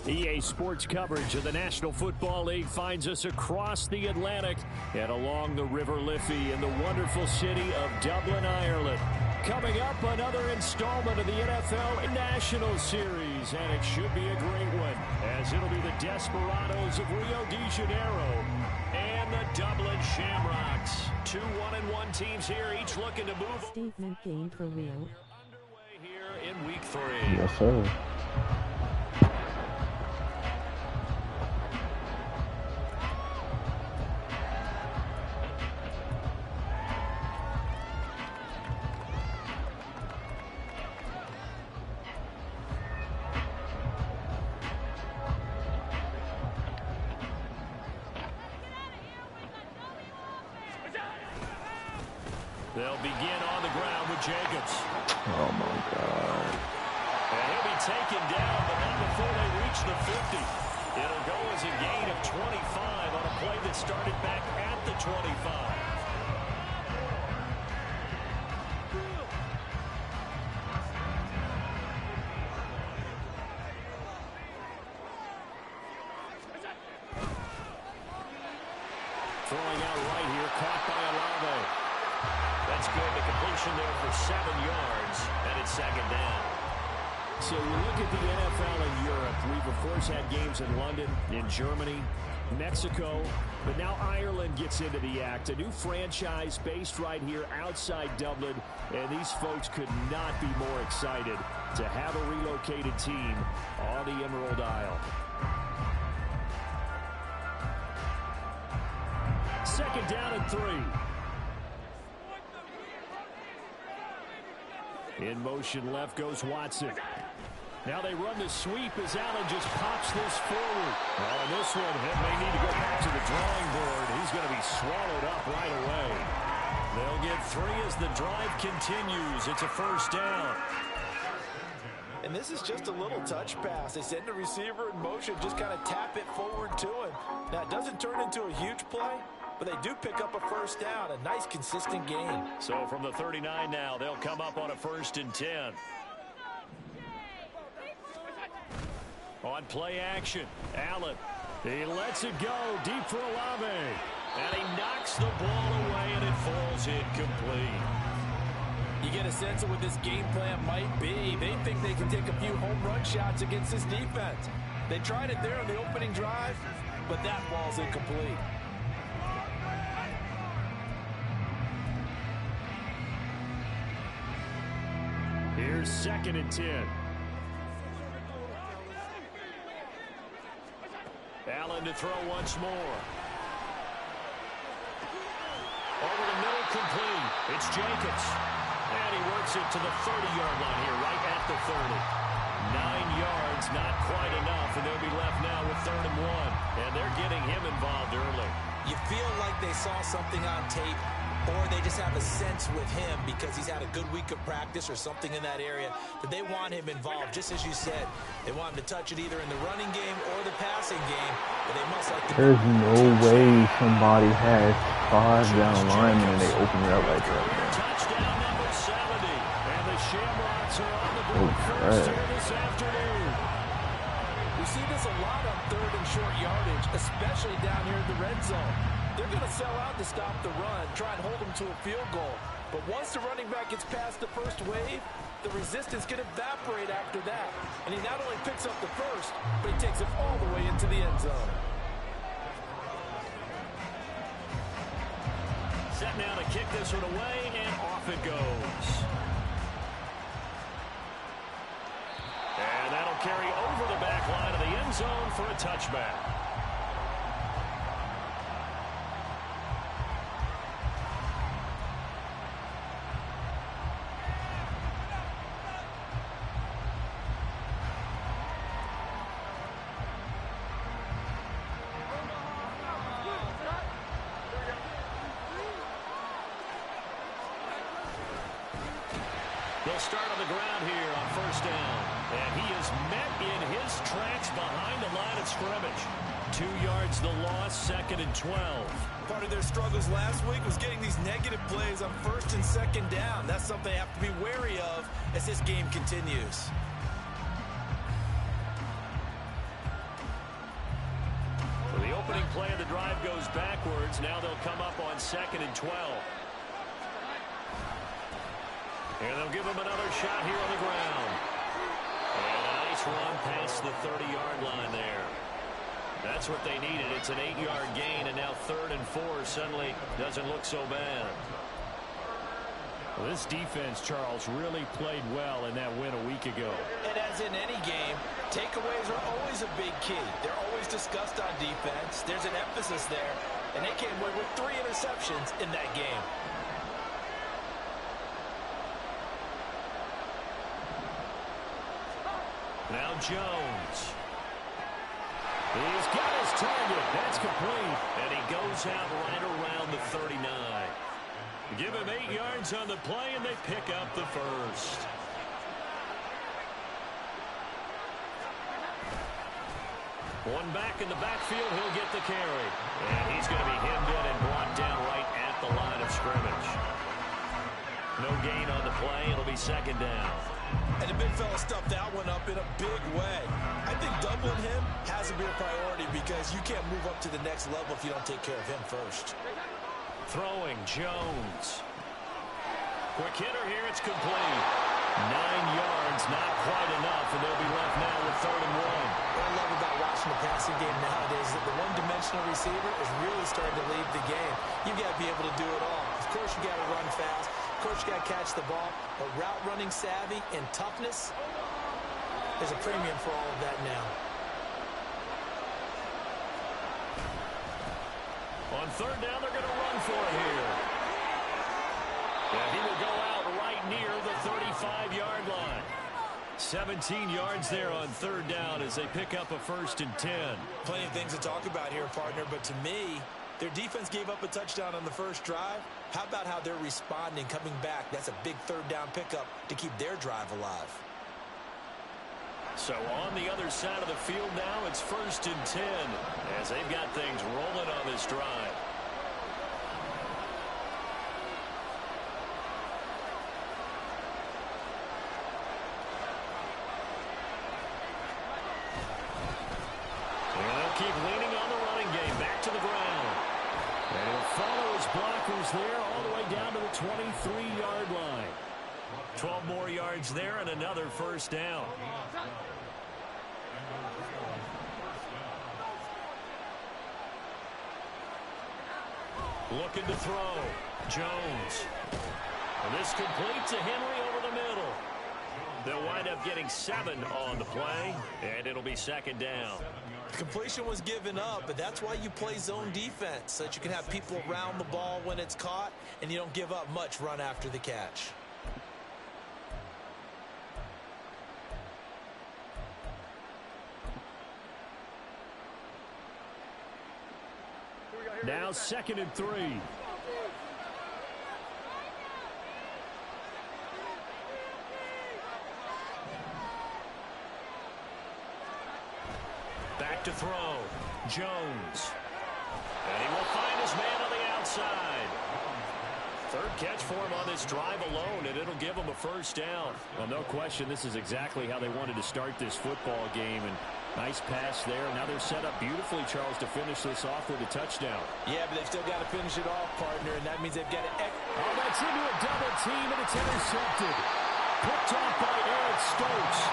EA Sports coverage of the National Football League finds us across the Atlantic and along the River Liffey in the wonderful city of Dublin, Ireland. Coming up, another installment of the NFL National Series, and it should be a great one, as it'll be the Desperados of Rio de Janeiro and the Dublin Shamrocks. Two 1-1 teams here, each looking to move. Statement game for Rio. Underway here in week 3. Yes, sir. They'll begin on the ground with Jacobs. Oh, my God. And he'll be taken down, but not before they reach the 50. It'll go as a gain of 25 on a play that started back at the 25. Throwing out right here, caught by Olave. That's good. The completion there for 7 yards, and it's second down. So you look at the NFL in Europe. We've, of course, had games in London, in Germany, Mexico, but now Ireland gets into the act. A new franchise based right here outside Dublin, and these folks could not be more excited to have a relocated team on the Emerald Isle. Second down and 3. In motion left goes Watson. Now they run the sweep as Allen just pops this forward. Oh, and this one may need to go back to the drawing board. He's going to be swallowed up right away. They'll get 3 as the drive continues. It's a first down. And this is just a little touch pass. They send the receiver in motion, just kind of tap it forward to him. Now, it doesn't turn into a huge play, but they do pick up a first down, a nice, consistent gain. So from the 39 now, they'll come up on a 1st and 10. On play action, Allen. He lets it go deep for Olave. And he knocks the ball away, and it falls incomplete. You get a sense of what this game plan might be. They think they can take a few home run shots against this defense. They tried it there on the opening drive, but that ball's incomplete. Here's 2nd and 10. Allen to throw once more. Over the middle, complete. It's Jacobs. And he works it to the 30-yard line here, right at the 30. 9 yards, not quite enough, and they'll be left now with 3rd and 1. And they're getting him involved early. You feel like they saw something on tape, or they just have a sense with him because he's had a good week of practice or something in that area that they want him involved. Just as you said, they want him to touch it either in the running game or the passing game, but they must like to. There's no way somebody has 5 down linemen and they open it up like that, man. Touchdown number 70, and the Shamrocks are on the board first here this afternoon. We see this a lot on 3rd and short yardage, especially down here in the red zone. They're going to sell out to stop the run, try and hold them to a field goal. But once the running back gets past the first wave, the resistance can evaporate after that. And he not only picks up the first, but he takes it all the way into the end zone. Set now to kick this one away, and off it goes. And that'll carry over the back line of the end zone for a touchback. They'll start on the ground here on 1st down. And he is met in his tracks behind the line of scrimmage. 2 yards the loss, 2nd and 12. Part of their struggles last week was getting these negative plays on 1st and 2nd down. That's something they have to be wary of as this game continues. play of the drive goes backwards. Now they'll come up on 2nd and 12. And they'll give him another shot here on the ground. And a nice run past the 30-yard line there. That's what they needed. It's an 8-yard gain, and now 3rd and 4 suddenly doesn't look so bad. Well, this defense, Charles, really played well in that win a week ago. And as in any game, takeaways are always a big key. They're always discussed on defense. There's an emphasis there, and they came away with 3 interceptions in that game. Now Jones. He's got his target. That's complete. And he goes out right around the 39. Give him 8 yards on the play, and they pick up the first. One back in the backfield, he'll get the carry. And he's going to be hemmed in and brought down right at the line of scrimmage. No gain on the play. It'll be 2nd down. And the big fella stuffed that one up in a big way. I think doubling him has to be a priority because you can't move up to the next level if you don't take care of him first. Throwing, Jones. Quick hitter here, it's complete. 9 yards, not quite enough, and they'll be left now with 3rd and 1. What I love about watching the passing game nowadays is that the one-dimensional receiver is really starting to lead the game. You've got to be able to do it all. Of course, you got to run fast. Of course, you got to catch the ball. But route running savvy and toughness, there's a premium for all of that now. On 3rd down, they're going to run for it here. And he will go out right near the 35-yard line. 17 yards there on 3rd down as they pick up a 1st and 10. Plenty of things to talk about here, partner, but to me, their defense gave up a touchdown on the first drive. How about how they're responding, coming back? That's a big 3rd down pickup to keep their drive alive. So on the other side of the field now, it's 1st and 10 as they've got things rolling on this drive. And they'll keep leaning on the running game. Back to the ground. And he'll follow his blockers there all the way down to the 23-yard line. 12 more yards there and another 1st down. Looking to throw. Jones. And this complete to Henry over the middle. They'll wind up getting 7 on the play, and it'll be 2nd down. Completion was given up, but that's why you play zone defense, so that you can have people around the ball when it's caught, and you don't give up much run after the catch. Now 2nd and 3. Back to throw. Jones. And he will find his man on the outside. 3rd catch for him on this drive alone, and it'll give him a 1st down. Well, no question, this is exactly how they wanted to start this football game. And nice pass there. Now they're set up beautifully, Charles, to finish this off with a touchdown. Yeah, but they've still got to finish it off, partner, and that means they've got to... Oh, that's into a double team, and it's intercepted. Picked off by Eric Stokes.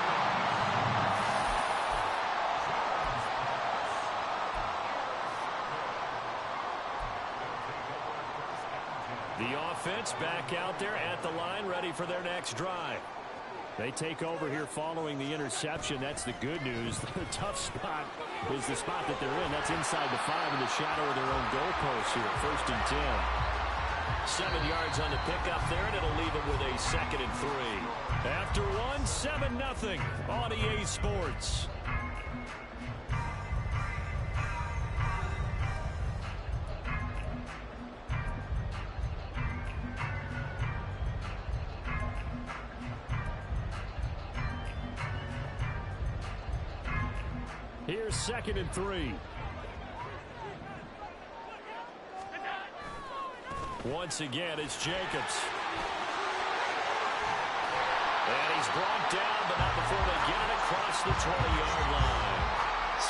The offense back out there at the line, ready for their next drive. They take over here following the interception. That's the good news. The tough spot is the spot that they're in. That's inside the 5 in the shadow of their own goalpost here. 1st and 10. 7 yards on the pickup there, and it'll leave them with a 2nd and 3. After one, 7-0 on EA Sports. Here's 2nd and 3. Once again, it's Jacobs. And he's brought down, but not before they get it across the 20-yard line.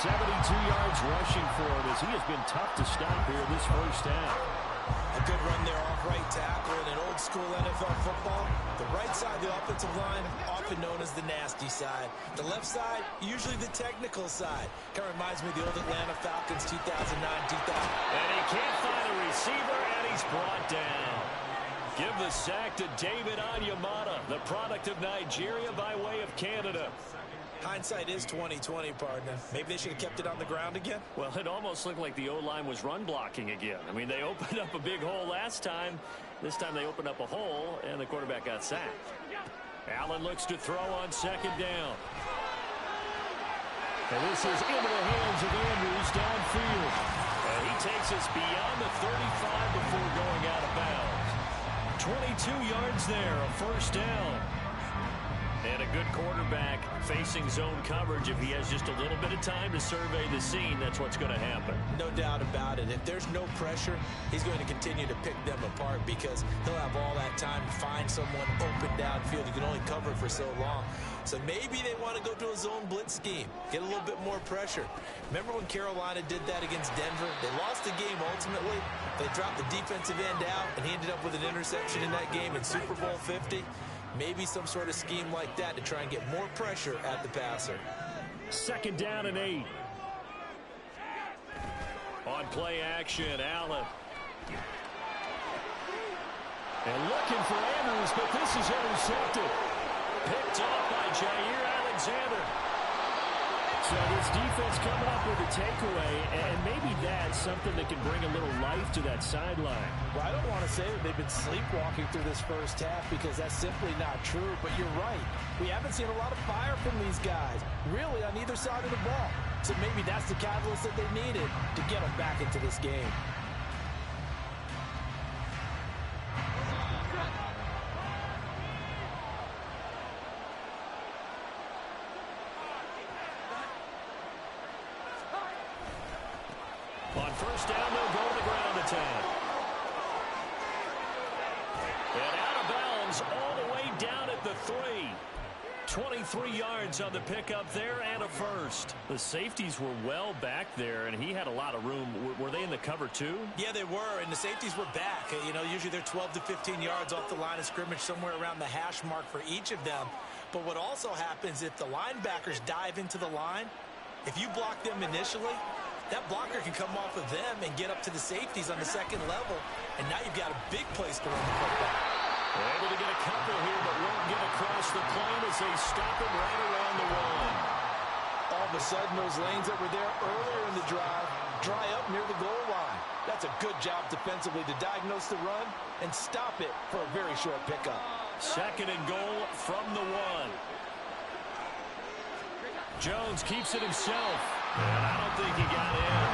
72 yards rushing for him as he has been tough to stop here this first half. A good run there off right tackle in an old-school NFL football. The right side of the offensive line, often known as the nasty side. The left side, usually the technical side. Kind of reminds me of the old Atlanta Falcons 2009-2000. And he can't find a receiver, and he's brought down. Give the sack to David Onyemata, the product of Nigeria by way of Canada. Hindsight is 20/20, partner. Maybe they should have kept it on the ground again. Well, it almost looked like the O-line was run blocking again. I mean, they opened up a big hole last time. This time they opened up a hole, and the quarterback got sacked. Allen looks to throw on second down. And this is into the hands of Andrews downfield. And he takes us beyond the 35 before going out of bounds. 22 yards there, a first down. And a good quarterback facing zone coverage. If he has just a little bit of time to survey the scene, that's what's going to happen. No doubt about it. If there's no pressure, he's going to continue to pick them apart because he'll have all that time to find someone open downfield. You can only cover for so long. So maybe they want to go to a zone blitz scheme, get a little bit more pressure. Remember when Carolina did that against Denver? They lost the game ultimately. They dropped the defensive end out, and he ended up with an interception in that game in Super Bowl 50. Maybe some sort of scheme like that to try and get more pressure at the passer. Second down and 8. On play action, Allen. And looking for Andrews, but this is intercepted. Picked off by Jair Alexander. So this defense coming up with a takeaway, and maybe that's something that can bring a little life to that sideline. Well, I don't want to say that they've been sleepwalking through this first half because that's simply not true, but you're right. We haven't seen a lot of fire from these guys, really, on either side of the ball. So maybe that's the catalyst that they needed to get them back into this game. On first down, they'll go to the ground attack. And out of bounds all the way down at the 3. 23 yards on the pickup there and a first. The safeties were well back there, and he had a lot of room. Were they in the cover too? Yeah, they were, and the safeties were back. You know, usually they're 12 to 15 yards off the line of scrimmage, somewhere around the hash mark for each of them. But what also happens if the linebackers dive into the line, if you block them initially, that blocker can come off of them and get up to the safeties on the second level, and now you've got a big place to run the football. Able to get a couple here, but won't get across the plane as they stop him right around the 1. All of a sudden, those lanes that were there earlier in the drive dry up near the goal line. That's a good job defensively to diagnose the run and stop it for a very short pickup. Second and goal from the 1. Jones keeps it himself. And I don't think he got in.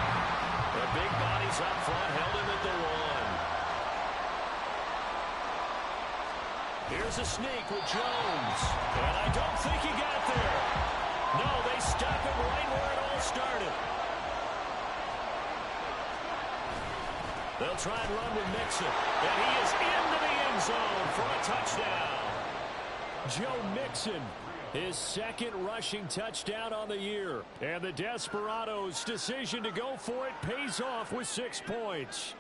The big bodies up front held him at the 1. Here's a sneak with Jones. And I don't think he got there. No, they stop him right where it all started. They'll try and run with Mixon. And he is into the end zone for a touchdown. Joe Mixon, his second rushing touchdown on the year. And the Desperados' decision to go for it pays off with 6 points.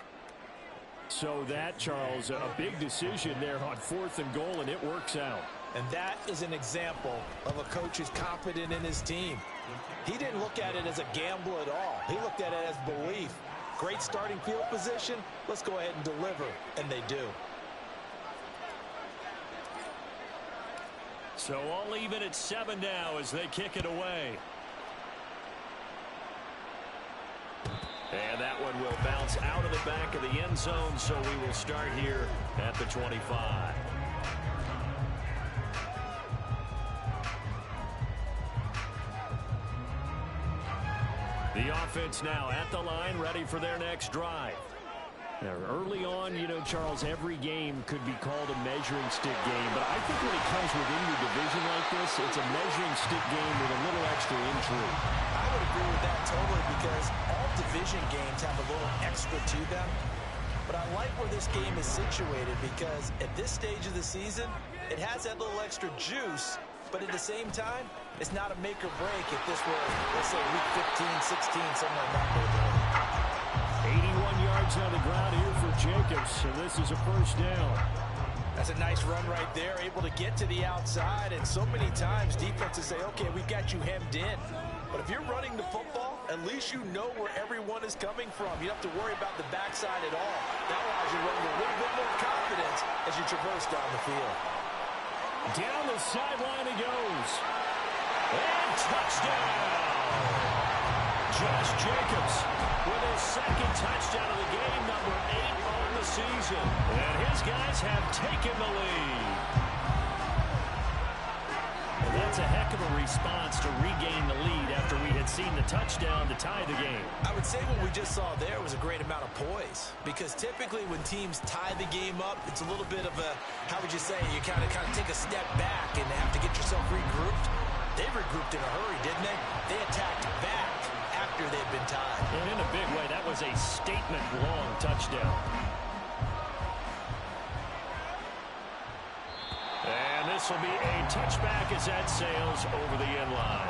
So that, Charles, a big decision there on 4th and goal, and it works out. And that is an example of a coach who's confident in his team. He didn't look at it as a gamble at all. He looked at it as belief. Great starting field position. Let's go ahead and deliver. And they do. So all even at 7 now as they kick it away. And that one will bounce out of the back of the end zone, so we will start here at the 25. The offense now at the line, ready for their next drive. Now, early on, you know, Charles, every game could be called a measuring stick game, but I think when it comes within your division like this, it's a measuring stick game with a little extra intrigue. I would agree with that totally because all division games have a little extra to them. But I like where this game is situated because at this stage of the season, it has that little extra juice But at the same time, it's not a make or break if this were, let's say, week 15, 16, something like that. 81 yards on the ground here for Jacobs, and this is a first down. That's a nice run right there, able to get to the outside, and so many times defenses say, okay, we've got you hemmed in. But if you're running the football, at least you know where everyone is coming from. You don't have to worry about the backside at all. That allows you to run with a little bit more confidence as you traverse down the field. Down the sideline he goes. And touchdown! Josh Jacobs with his second touchdown of the game, number 8 on the season. And his guys have taken the lead. And that's a heck of a response to regain the lead after we had seen the touchdown to tie the game. I would say what we just saw there was a great amount of poise, because typically when teams tie the game up, it's a little bit of a, how would you say, you kind of take a step back and have to get yourself regrouped. They regrouped in a hurry, didn't they? They attacked back after they'd been tied. And in a big way, that was a statement-long touchdown. And this will be a touchback as that sails over the end line.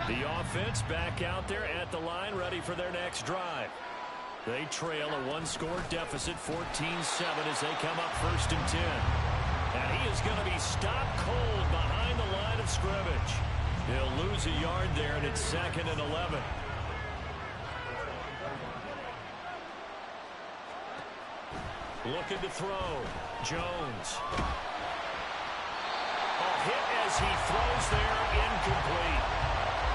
The offense back out there at the line, ready for their next drive. They trail a one-score deficit, 14-7, as they come up 1st and 10. And he is going to be stopped cold behind the line of scrimmage. He'll lose a yard there, and it's 2nd and 11. Looking to throw. Jones. A hit as he throws there, incomplete.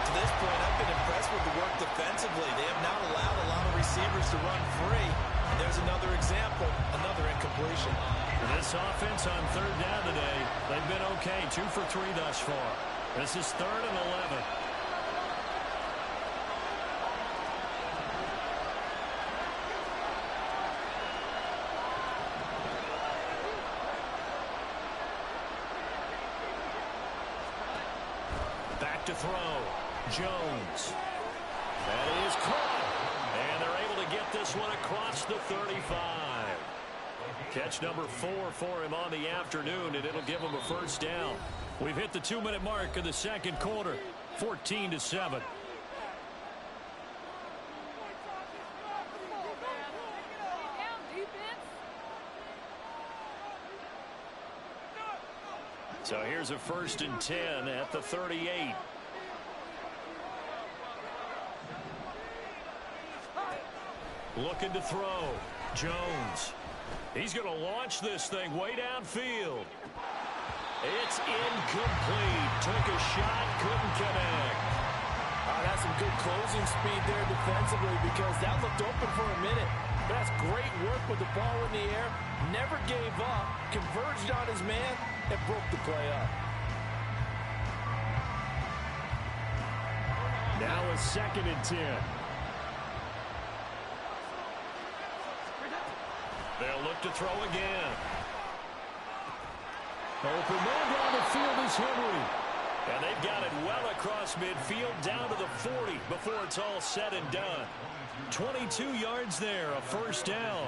To this point, I've been impressed with the work defensively. They have not allowed a lot of receivers to run free. And there's another example, another incompletion. This offense on 3rd down today, they've been okay, 2 for 3 thus far. This is 3rd and 11. Back to throw. Jones. That is caught. And they're able to get this one across the 35. Catch number 4 for him on the afternoon, and it'll give him a first down. We've hit the 2-minute mark of the second quarter, 14-7. So here's a 1st and 10 at the 38. Looking to throw. Jones. He's going to launch this thing way downfield. It's incomplete. Took a shot, couldn't connect. That's some good closing speed there defensively, because that looked open for a minute. That's great work with the ball in the air. Never gave up, converged on his man, and broke the play up. Now a 2nd and 10. They'll look to throw again. Open man down the field is Henry. And they've got it well across midfield down to the 40 before it's all said and done. 22 yards there, a first down.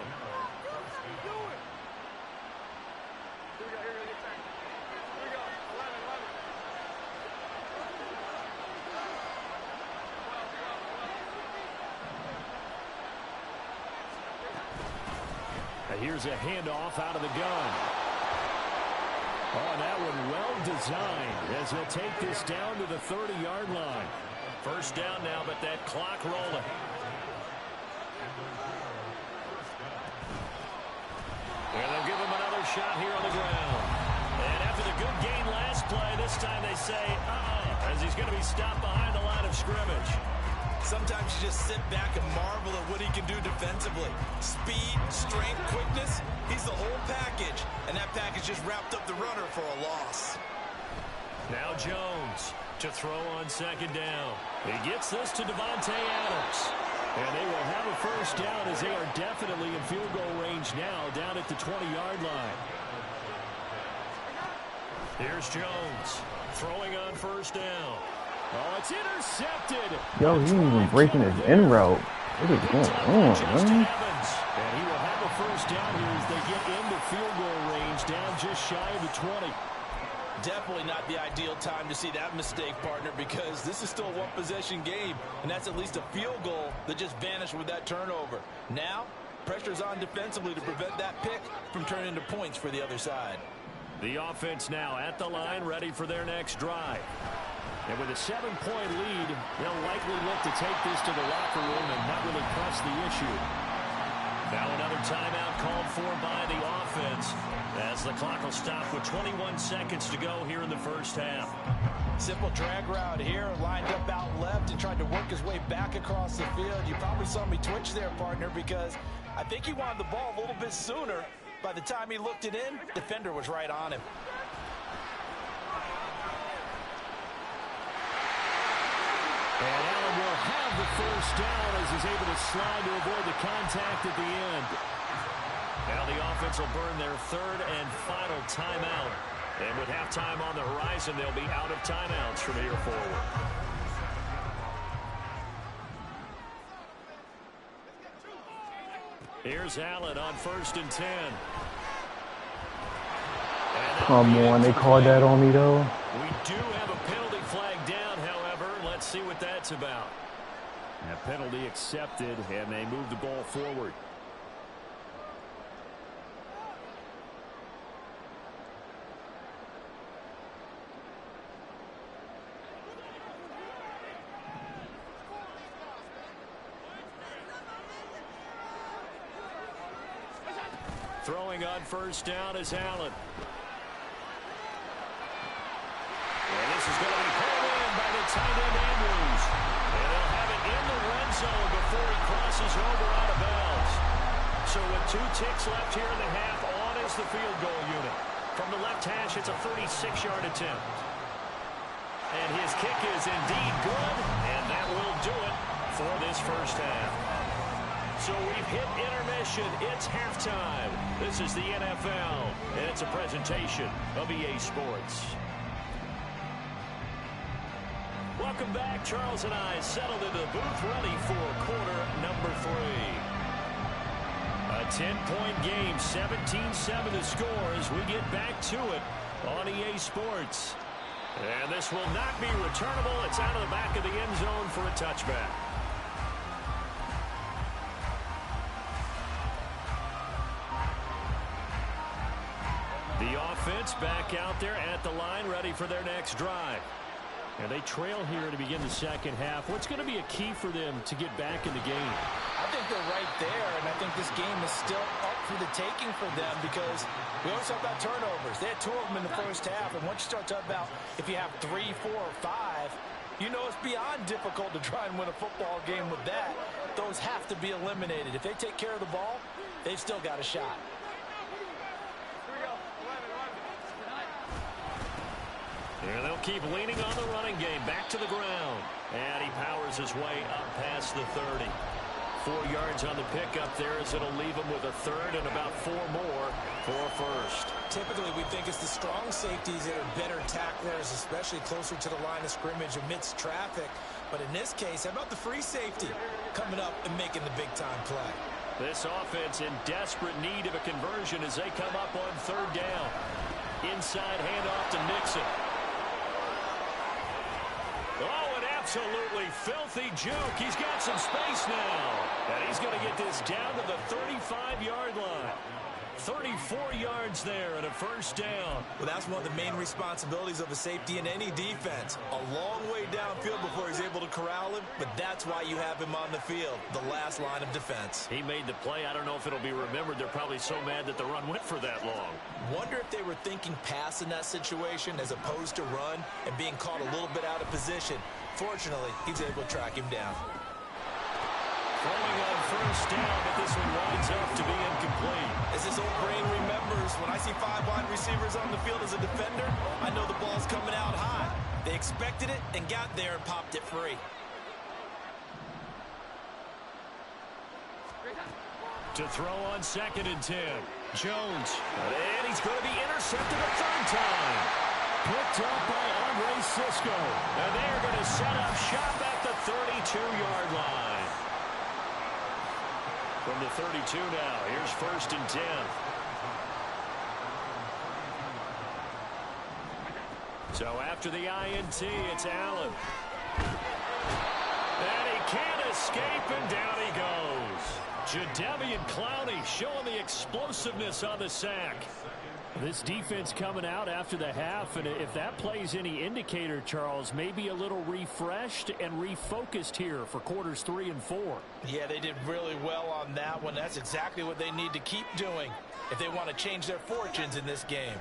Here's a handoff out of the gun. Oh, and that one well designed as they'll take this down to the 30-yard line. First down now, but that clock rolling. And they'll give him another shot here on the ground. And after the good gain last play, this time they say, as he's going to be stopped behind the line of scrimmage. Sometimes you just sit back and marvel at what he can do defensively. Speed, strength, quickness, he's the whole package. And that package just wrapped up the runner for a loss. Now Jones to throw on 2nd down. He gets this to Devontae Adams. And they will have a first down as they are definitely in field goal range now down at the 20-yard line. Here's Jones throwing on first down. Oh, it's intercepted. Yo, he's even breaking his in route. What is going on, man? And he will have a first down here as they get into field goal range, down just shy of the 20. Definitely not the ideal time to see that mistake, partner, because this is still a one-possession game, and that's at least a field goal that just vanished with that turnover. Now, pressure's on defensively to prevent that pick from turning into points for the other side. The offense now at the line, ready for their next drive. And with a 7-point lead, they'll likely look to take this to the locker room and not really press the issue. Now another timeout called for by the offense as the clock will stop with 21 seconds to go here in the first half. Simple drag route here, lined up out left and tried to work his way back across the field. You probably saw me twitch there, partner, because I think he wanted the ball a little bit sooner. By the time he looked it in, defender was right on him. And Allen will have the first down as he's able to slide to avoid the contact at the end. Now the offense will burn their third and final timeout. And with halftime on the horizon, they'll be out of timeouts from here forward. Here's Allen on 1st and 10. Come on, they called that on me, though. We do have a penalty flag down, however. Let's see what that's about. That penalty accepted, and they move the ball forward. Throwing on first down is Allen. And this is going to be pulled in by the tight end Andrews. And they'll have it in the red zone before he crosses over out of bounds. So with 2 ticks left here in the half, on is the field goal unit. From the left hash, it's a 36-yard attempt. And his kick is indeed good, and that will do it for this first half. So we've hit intermission. It's halftime. This is the NFL, and it's a presentation of EA Sports. Welcome back. Charles and I settled into the booth, ready for quarter number 3. A 10-point game, 17-7 the score as we get back to it on EA Sports. And this will not be returnable. It's out of the back of the end zone for a touchback. The offense back out there at the line, ready for their next drive. And they trail here to begin the second half. What's going to be a key for them to get back in the game? I think they're right there, and I think this game is still up for the taking for them because we always talk about turnovers. They had 2 of them in the first half, and once you start talking about if you have 3, 4, or 5, you know it's beyond difficult to try and win a football game with that. Those have to be eliminated. If they take care of the ball, they've still got a shot. And they'll keep leaning on the running game. Back to the ground. And he powers his way up past the 30. 4 yards on the pickup there as it'll leave him with a third and about 4 more for a first. Typically, we think it's the strong safeties that are better tacklers, especially closer to the line of scrimmage amidst traffic. But in this case, how about the free safety coming up and making the big-time play? This offense in desperate need of a conversion as they come up on 3rd down. Inside handoff to Nixon. Oh, an absolutely filthy juke. He's got some space now. And he's going to get this down to the 35-yard line. 34 yards there and a first down. Well, that's one of the main responsibilities of a safety in any defense. A long way downfield before he's able to corral him, but that's why you have him on the field, the last line of defense. He made the play. I don't know if it'll be remembered. They're probably so mad that the run went for that long. Wonder if they were thinking pass in that situation as opposed to run and being caught a little bit out of position. Fortunately, he's able to track him down. Throwing on first down, but this one winds up to be incomplete. As this old brain remembers, when I see 5 wide receivers on the field as a defender, I know the ball's coming out high. They expected it and got there and popped it free. To throw on 2nd and 10. Jones. And he's going to be intercepted a 3rd time. picked up by Andre Cisco. And they're going to set up shop at the 32-yard line. From the 32 now, here's 1st and 10. So after the INT, it's Allen. And he can't escape, and down he goes. Jadeveon Clowney showing the explosiveness on the sack. This defense coming out after the half, and if that plays any indicator, Charles, maybe a little refreshed and refocused here for quarters 3 and 4. Yeah, they did really well on that one. That's exactly what they need to keep doing if they want to change their fortunes in this game.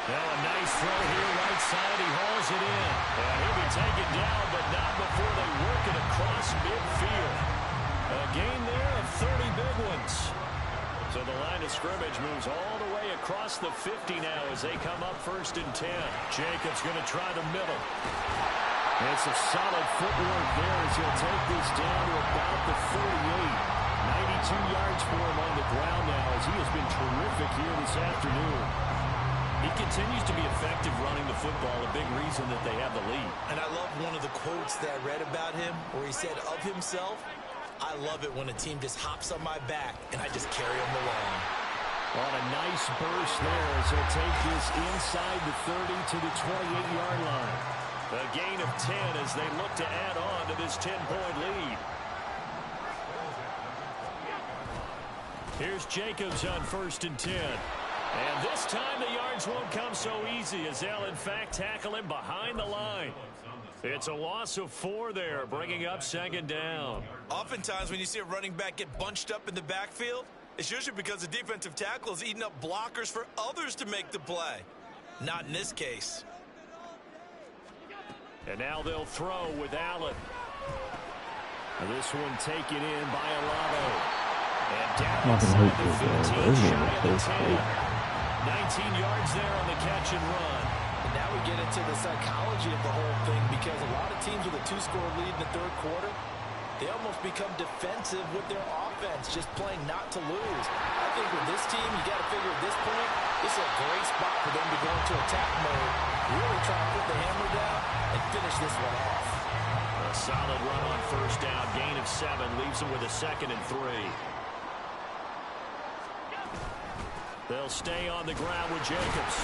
Now a nice throw here, right side. He hauls it in. And he'll be taken down, but not before they work it across midfield. A gain there of 30 big ones. So the line of scrimmage moves all the way across the 50 now as they come up 1st and 10. Jacobs going to try the middle. It's a solid footwork there as he'll take this down to about the 48. 92 yards for him on the ground now as he has been terrific here this afternoon. He continues to be effective running the football, a big reason that they have the lead. And I love one of the quotes that I read about him where he said of himself, I love it when a team just hops on my back and I just carry them along. On a nice burst there as he'll take this inside the 30 to the 28-yard line. A gain of 10 as they look to add on to this 10-point lead. Here's Jacobs on 1st and 10. And this time the yards won't come so easy as they'll, in fact, tackle him behind the line. It's a loss of 4 there, bringing up 2nd down. Oftentimes when you see a running back get bunched up in the backfield, it's usually because the defensive tackle is eating up blockers for others to make the play. Not in this case. And now they'll throw with Allen. This one taken in by Alano. And down inside the 15, shy of the 10. 19 yards there on the catch and run. And now we get into the psychology of the whole thing because a lot of teams with a 2-score lead in the 3rd quarter, they almost become defensive with their offense, just playing not to lose. I think with this team, you got to figure at this point, this is a great spot for them to go into attack mode, really try to put the hammer down and finish this one off. A solid run on 1st down, gain of 7, leaves them with a 2nd and 3. They'll stay on the ground with Jacobs.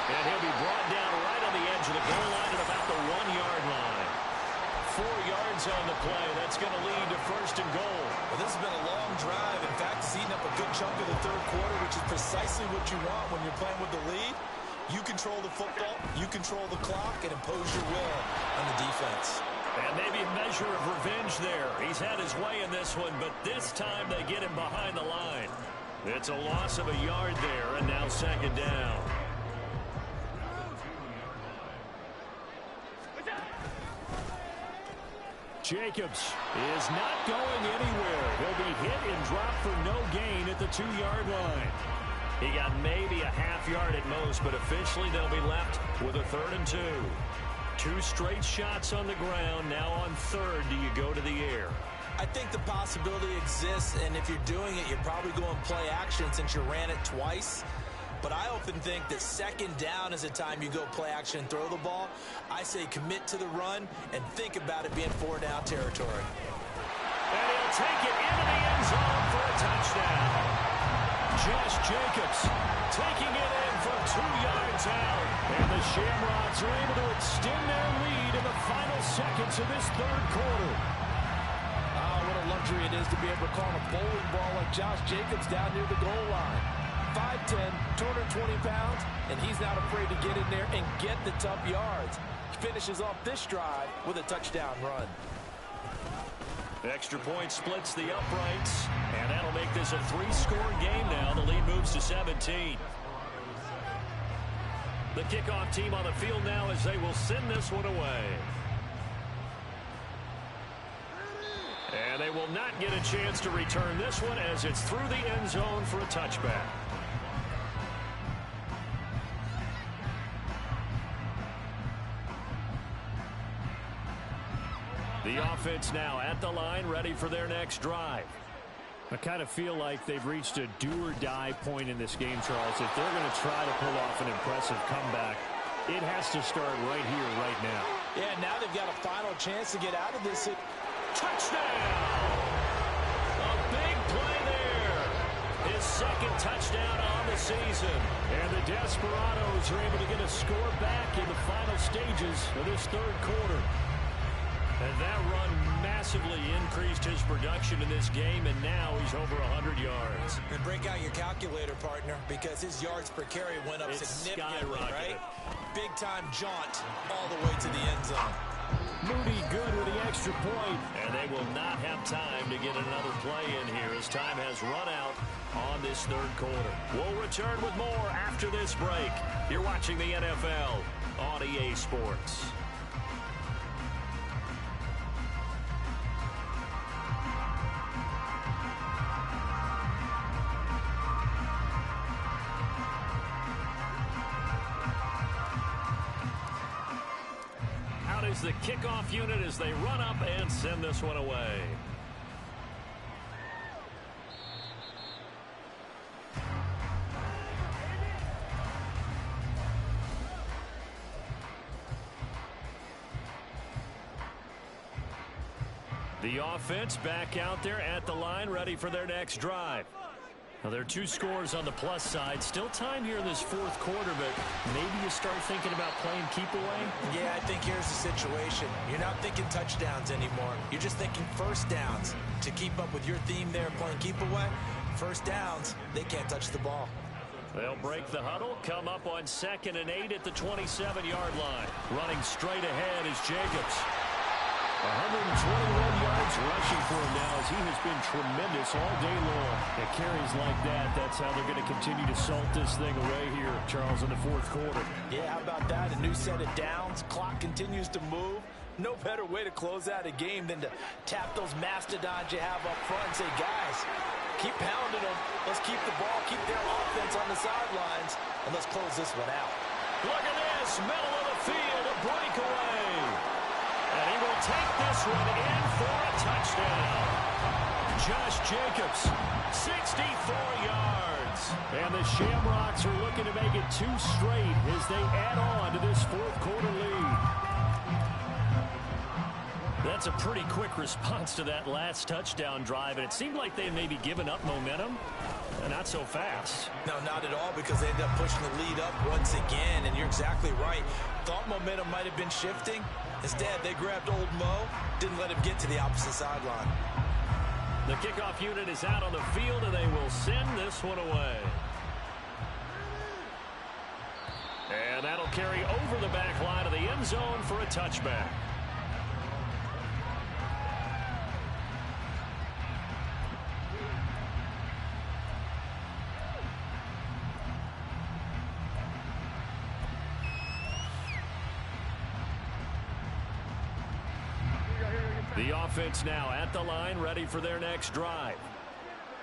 And he'll be brought down right on the edge of the goal line at about the 1-yard line. 4 yards on the play. That's going to lead to 1st and goal. Well, this has been a long drive. In fact, it's eaten up a good chunk of the 3rd quarter, which is precisely what you want when you're playing with the lead. You control the football, you control the clock, and impose your will on the defense. And maybe a measure of revenge there. He's had his way in this one, but this time they get him behind the line. It's a loss of a yard there, and now 2nd down. Jacobs is not going anywhere. He'll be hit and dropped for no gain at the 2-yard line. He got maybe a half yard at most, but officially they'll be left with a 3rd and 2. 2 straight shots on the ground. Now on 3rd, do you go to the air? I think the possibility exists, and if you're doing it, you're probably going play action since you ran it twice. But I often think that 2nd down is a time you go play action and throw the ball. I say commit to the run and think about it being 4-down territory. And he'll take it into the end zone for a touchdown. Josh Jacobs taking it in from 2 yards out. And the Shamrocks are able to extend their lead in the final seconds of this 3rd quarter. What a luxury it is to be able to call a bowling ball like Josh Jacobs down near the goal line. 5'10", 220 pounds, and he's not afraid to get in there and get the tough yards. He finishes off this drive with a touchdown run. Extra point splits the uprights, and that'll make this a 3-score game now. The lead moves to 17. The kickoff team on the field now as they will send this one away. And they will not get a chance to return this one as it's through the end zone for a touchback. The offense now at the line, ready for their next drive. I kind of feel like they've reached a do-or-die point in this game, Charles. If they're going to try to pull off an impressive comeback, it has to start right here, right now. Yeah, now they've got a final chance to get out of this. Touchdown! A big play there. His second touchdown on the season. And the Desperados are able to get a score back in the final stages of this third quarter. And that run massively increased his production in this game, and now he's over 100 yards. And break out your calculator, partner, because his yards per carry went up significantly, right? Big-time jaunt all the way to the end zone. Moody good with the extra point, and they will not have time to get another play in here as time has run out on this third quarter. We'll return with more after this break. You're watching the NFL on EA Sports. Is the kickoff unit as they run up and send this one away. The offense back out there at the line, ready for their next drive. Now, there are two scores on the plus side. Still time here in this fourth quarter, but maybe you start thinking about playing keep away? Yeah, I think here's the situation. You're not thinking touchdowns anymore. You're just thinking first downs. To keep up with your theme there, playing keep away, first downs, they can't touch the ball. They'll break the huddle, come up on 2nd and 8 at the 27-yard line. Running straight ahead is Jacobs. 121 yards rushing for him now as he has been tremendous all day long. At carries like that, that's how they're going to continue to salt this thing away here, Charles, in the fourth quarter. Yeah, how about that? A new set of downs. Clock continues to move. No better way to close out a game than to tap those mastodons you have up front and say, guys, keep pounding them. Let's keep the ball, keep their offense on the sidelines, and let's close this one out. Look at this, middle of the field, a breakaway. And he will take this one in for a touchdown. Josh Jacobs, 64 yards. And the Shamrocks are looking to make it 2 straight as they add on to this fourth quarter lead. That's a pretty quick response to that last touchdown drive, and it seemed like they had maybe given up momentum. Not so fast. No, not at all, because they ended up pushing the lead up once again, and you're exactly right. Thought momentum might have been shifting. Instead, they grabbed old Mo, didn't let him get to the opposite sideline. The kickoff unit is out on the field, and they will send this one away. And that'll carry over the back line of the end zone for a touchback. The offense now at the line, ready for their next drive.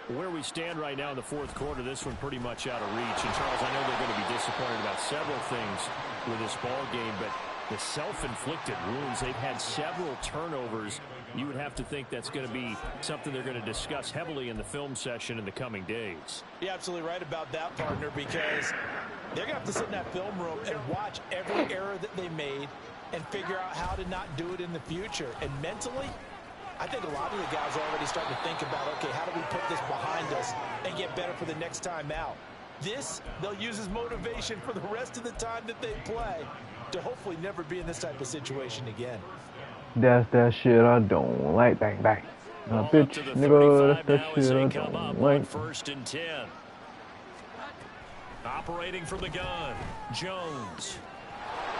Where we stand right now in the fourth quarter, this one pretty much out of reach. And, Charles, I know they're going to be disappointed about several things with this ball game, but the self-inflicted wounds, they've had several turnovers. You would have to think that's going to be something they're going to discuss heavily in the film session in the coming days. You're absolutely right about that, partner, because they're going to have to sit in that film room and watch every error that they made and figure out how to not do it in the future. And mentally, I think a lot of the guys are already starting to think about, okay, how do we put this behind us and get better for the next time out? This, they'll use as motivation for the rest of the time that they play to hopefully never be in this type of situation again. That's that shit I don't like. Bang, bang. Bitch, nigga, that's that shit I don't like. 1st and 10. Operating from the gun, Jones.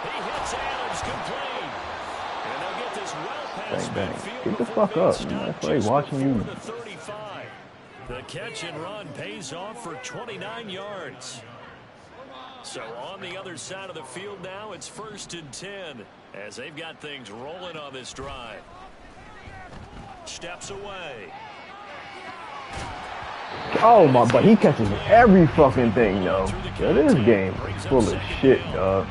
He hits Adams complete. And they'll get this well past midfield. Get the fuck up, man. That's why watching you. The 35. The catch and run pays off for 29 yards. So on the other side of the field now, it's 1st and 10 as they've got things rolling on this drive. Steps away. Oh my, but he catches every fucking thing, though. Yo, this game is full of shit, dog.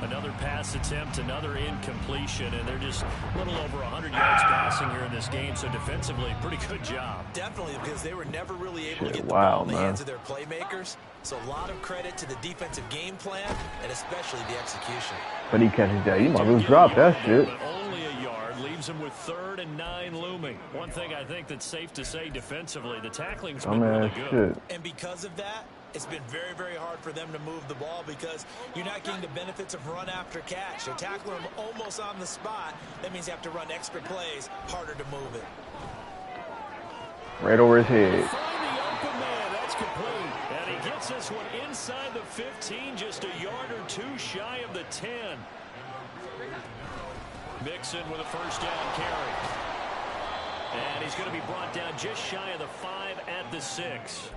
Another pass attempt, another incompletion, and they're just a little over 100 yards passing here in this game. So defensively, pretty good job. Definitely, because they were never really able to get the ball in the hands of their playmakers. So a lot of credit to the defensive game plan and especially the execution. But he catches that. You might as well drop that shit. But only a yard leaves him with 3rd and 9 looming. One thing I think that's safe to say defensively, the tackling's been really good. Shit. And because of that, it's been very, very hard for them to move the ball because you're not getting the benefits of run after catch. They're tackling them almost on the spot. That means you have to run extra plays, harder to move it. Right over his head. Find the open man. That's complete. And he gets this one inside the 15, just a yard or 2 shy of the 10. Mixon with a first down carry. And he's going to be brought down just shy of the 5 at the 6.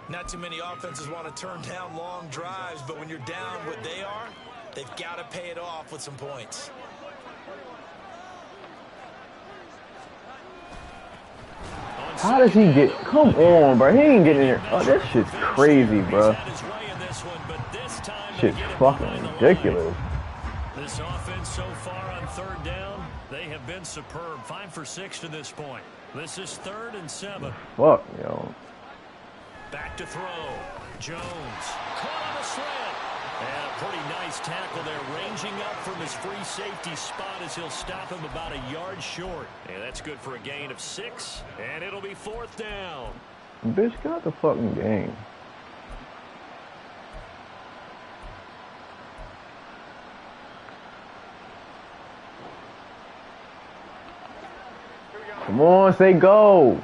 Not too many offenses want to turn down long drives, but when you're down what they are, they've got to pay it off with some points. How does he get? Come on, bro. He ain't getting in here. Oh, that shit's crazy, bro. Shit's fucking ridiculous. This offense so far on 3rd down, they have been superb. 5 for 6 to this point. This is 3rd and 7. Fuck, yo. Back to throw. Jones caught on a slant. And a pretty nice tackle there, ranging up from his free safety spot as he'll stop him about a yard short. And that's good for a gain of 6, and it'll be 4th down. Bitch, get out the fucking game. Come on, say go.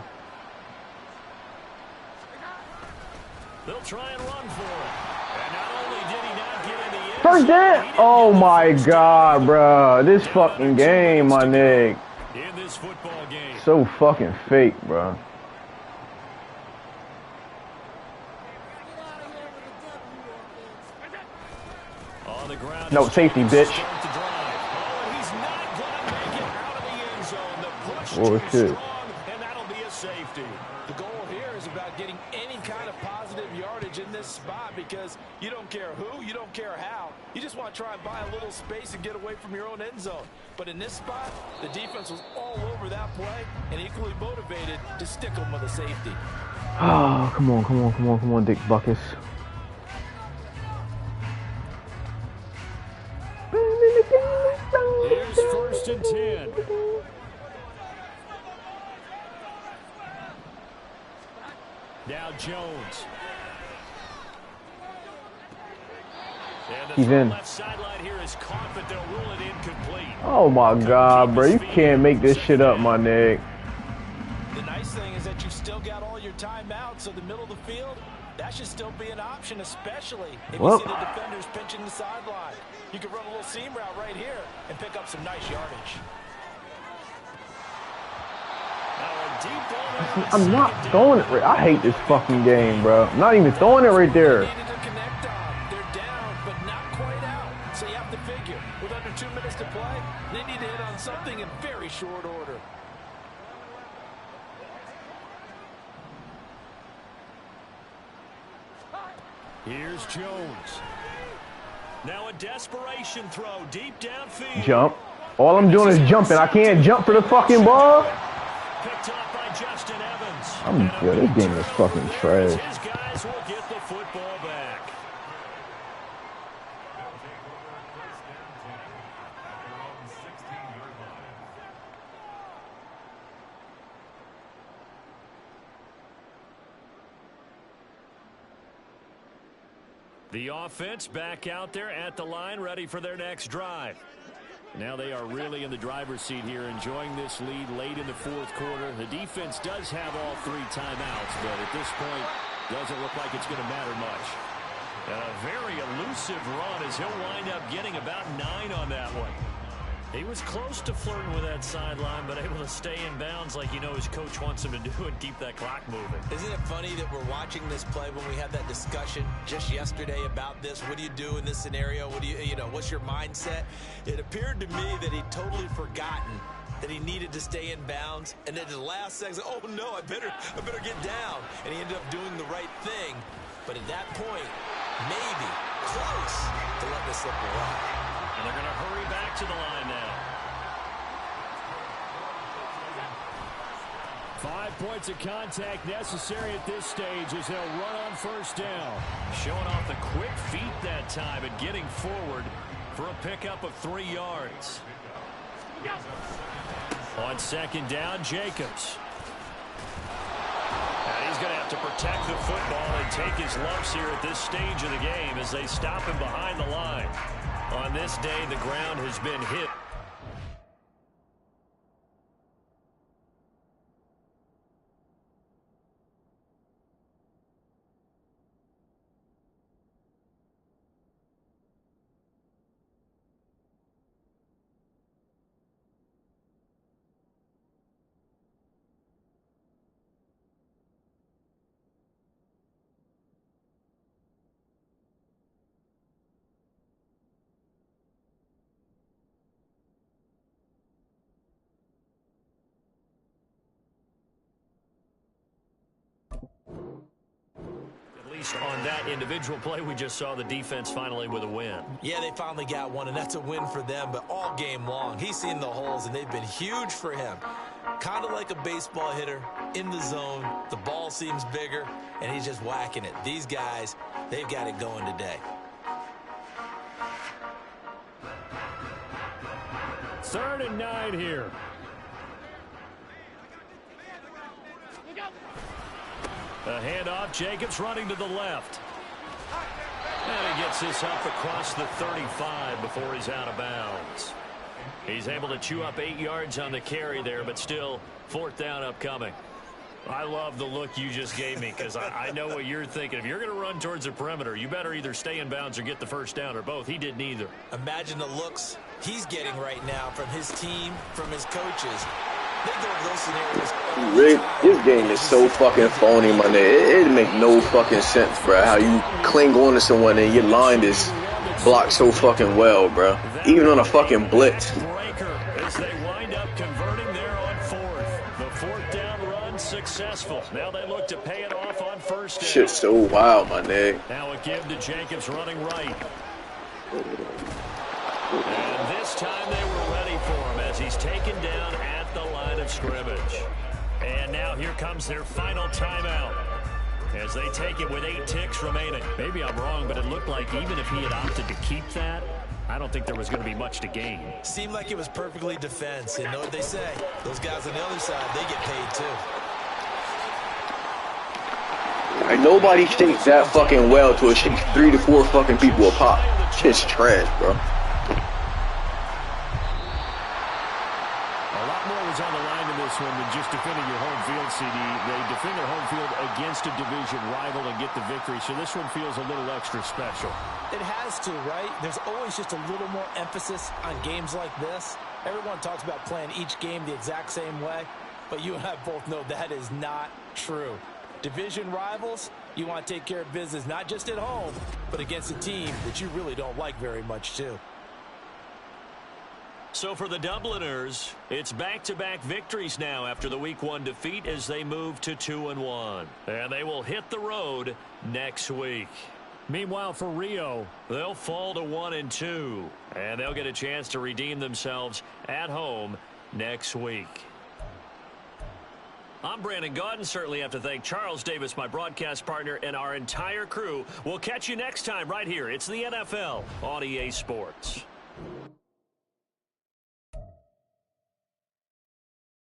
They'll try and run for it. And not only did he not get in the end First down. Oh my god, bro. This fucking game, my nigga. In this football game. So fucking fake, bro. On the ground. No, safety, bitch. Oh, shit. And that'll be a safety. The goal here is about getting any kind of positive yardage in this spot because you don't care who, you don't care how. You just want to try and buy a little space and get away from your own end zone. But in this spot, the defense was all over that play and equally motivated to stick them with a safety. Oh, come on, Dick Buckus. Here's 1st and 10. Now Jones. He's in. Left sideline here is caught, but they'll rule it incomplete. Oh my god, bro. You can't make this shit up, my nigga. The nice thing is that you still got all your timeouts, so the middle of the field, that should still be an option, especially if you see the defenders pinching the sideline. You can run a little seam route right here and pick up some nice yardage. I'm not throwing it right. I hate this fucking game, bro. I'm not even throwing it right there. They're down, but not quite out. So you have to figure, with under 2 minutes to play, they need to hit on something in very short order. Here's Jones. Now a desperation throw deep downfield. Jump. All I'm doing is jumping. I can't jump for the fucking ball. Picked up by Justin Evans. Yo, this game is fucking trash. His guys will get the football back. The offense back out there at the line, ready for their next drive. Now they are really in the driver's seat here, enjoying this lead late in the 4th quarter. The defense does have all 3 timeouts, but at this point, doesn't look like it's going to matter much. And a very elusive run as he'll wind up getting about 9 on that one. He was close to flirting with that sideline, but able to stay in bounds like his coach wants him to do and keep that clock moving. Isn't it funny that we're watching this play when we had that discussion just yesterday about this? What do you do in this scenario? What do what's your mindset? It appeared to me that he'd totally forgotten that he needed to stay in bounds, and then the last second, oh no, I better get down. And he ended up doing the right thing. But at that point, maybe close to letting it slip away. And they're going to hurry back to the line now. 5 points of contact necessary at this stage as they'll run on first down. Showing off the quick feet that time and getting forward for a pickup of 3 yards. On second down, Jacobs. And he's going to have to protect the football and take his lumps here at this stage of the game as they stop him behind the line. On this day, the ground has been hit. On that individual play, we just saw the defense finally with a win. Yeah, they finally got one, and that's a win for them. But all game long, he's seen the holes, and they've been huge for him. Kind of like a baseball hitter in the zone. The ball seems bigger, and he's just whacking it. These guys, they've got it going today. 3rd and 9 here. A handoff, Jacobs running to the left. And he gets this up across the 35 before he's out of bounds. He's able to chew up 8 yards on the carry there, but still 4th down upcoming. I love the look you just gave me because I know what you're thinking. If you're going to run towards the perimeter, you better either stay in bounds or get the first down, or both. He did neither. Imagine the looks he's getting right now from his team, from his coaches. They go over those scenarios. This game is so fucking phony, my nigga. It make no fucking sense, bro. How you cling on to someone and your line is blocked so fucking well, bro. Even on a fucking blitz. Breaker as they wind up converting there on 4th. The 4th down run successful. Now they look to pay it off on first down. Shit's so wild, my nigga. Now a give to Jacobs running right. And this time they were ready for him as he's taken down at the line of scrimmage. And now here comes their final timeout as they take it with 8 ticks remaining. Maybe I'm wrong, but it looked like even if he had opted to keep that, I don't think there was going to be much to gain. Seemed like it was perfectly defense. And know what they say? Those guys on the other side, they get paid too. Like, nobody shakes that fucking well to a shake 3 to 4 fucking people a pop. Shit's trash, bro. On the line in this one than just defending your home field, CD. They defend their home field against a division rival and get the victory, so this one feels a little extra special. It has to, right? There's always just a little more emphasis on games like this. Everyone talks about playing each game the exact same way, but you and I both know that is not true. Division rivals, you want to take care of business not just at home, but against a team that you really don't like very much too. So for the Dubliners, it's back-to-back victories now after the Week 1 defeat as they move to 2-1. And they will hit the road next week. Meanwhile, for Rio, they'll fall to 1-2, and they'll get a chance to redeem themselves at home next week. I'm Brandon Gaudin. Certainly have to thank Charles Davis, my broadcast partner, and our entire crew. We'll catch you next time right here. It's the NFL on EA Sports.